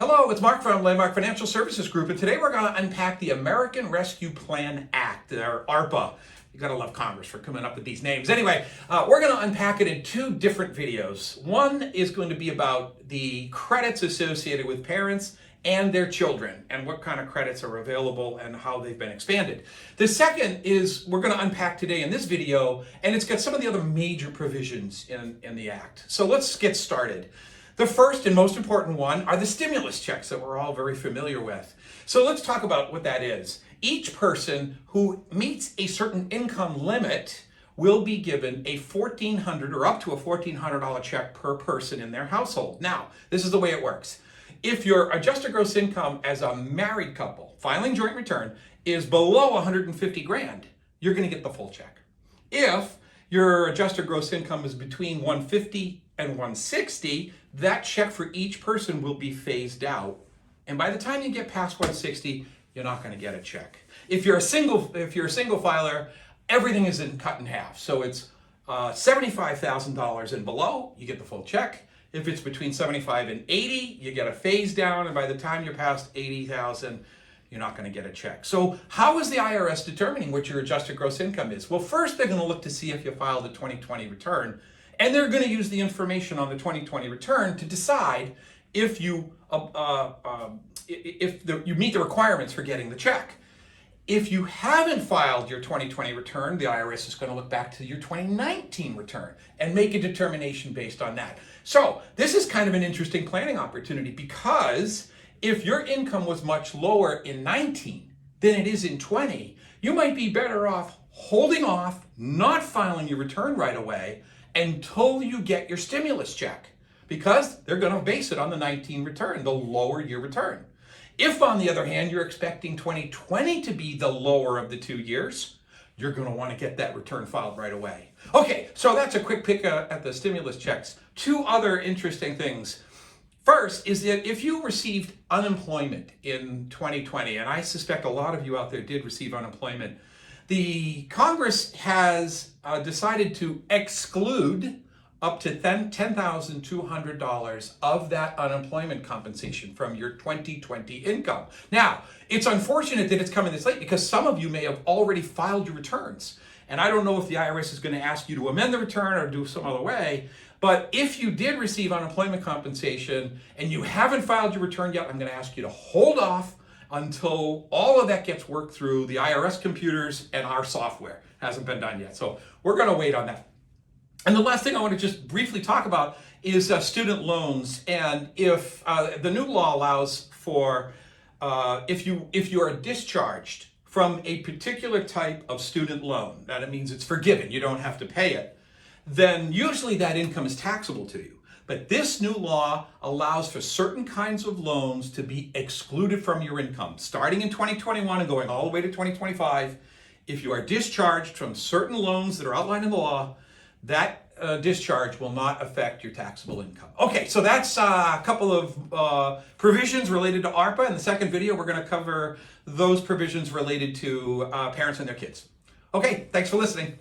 Hello, it's Mark from Landmark Financial Services Group, and today we're going to unpack the American Rescue Plan Act, or ARPA. You gotta love Congress for coming up with these names. Anyway, we're going to unpack it in two different videos. One is going to be about the credits associated with parents and their children, and what kind of credits are available and how they've been expanded. The second is we're going to unpack today in this video, and it's got some of the other major provisions in the Act. So let's get started. The first and most important one are the stimulus checks that we're all very familiar with. So let's talk about what that is. Each person who meets a certain income limit will be given a $1,400 or up to a $1,400 check per person in their household. Now, this is the way it works. If your adjusted gross income as a married couple filing joint return is below 150 grand, you're going to get the full check. If your adjusted gross income is between 150 and 160, that check for each person will be phased out. And by the time you get past 160, you're not going to get a check. If you're a single filer, everything is cut in half. So it's $75,000 and below, you get the full check. If it's between 75 and 80, you get a phase down, and by the time you're past 80,000, you're not going to get a check. So how is the IRS determining what your adjusted gross income is? Well, first they're going to look to see if you filed a 2020 return, and they're going to use the information on the 2020 return to decide if you meet the requirements for getting the check. If you haven't filed your 2020 return, the IRS is going to look back to your 2019 return and make a determination based on that. So this is kind of an interesting planning opportunity, because if your income was much lower in 19 than it is in 20, you might be better off holding off, not filing your return right away until you get your stimulus check, because they're going to base it on the 19 return. They'll lower your return. If, on the other hand, you're expecting 2020 to be the lower of the 2 years, you're going to want to get that return filed right away. Okay, so that's a quick pick at the stimulus checks. Two other interesting things. First is that if you received unemployment in 2020, and I suspect a lot of you out there did receive unemployment, the Congress has decided to exclude up to $10,200 of that unemployment compensation from your 2020 income. Now, it's unfortunate that it's coming this late, because some of you may have already filed your returns. And I don't know if the IRS is going to ask you to amend the return or do some other way. But if you did receive unemployment compensation and you haven't filed your return yet, I'm going to ask you to hold off until all of that gets worked through the IRS computers and our software. Hasn't been done yet. So we're going to wait on that. And the last thing I want to just briefly talk about is student loans. And if the new law allows for if you are discharged from a particular type of student loan, that means it's forgiven, you don't have to pay it, then usually that income is taxable to you. But this new law allows for certain kinds of loans to be excluded from your income, starting in 2021 and going all the way to 2025. If you are discharged from certain loans that are outlined in the law, that discharge will not affect your taxable income. Okay, so that's a couple of provisions related to ARPA. In the second video, we're going to cover those provisions related to parents and their kids. Okay, thanks for listening.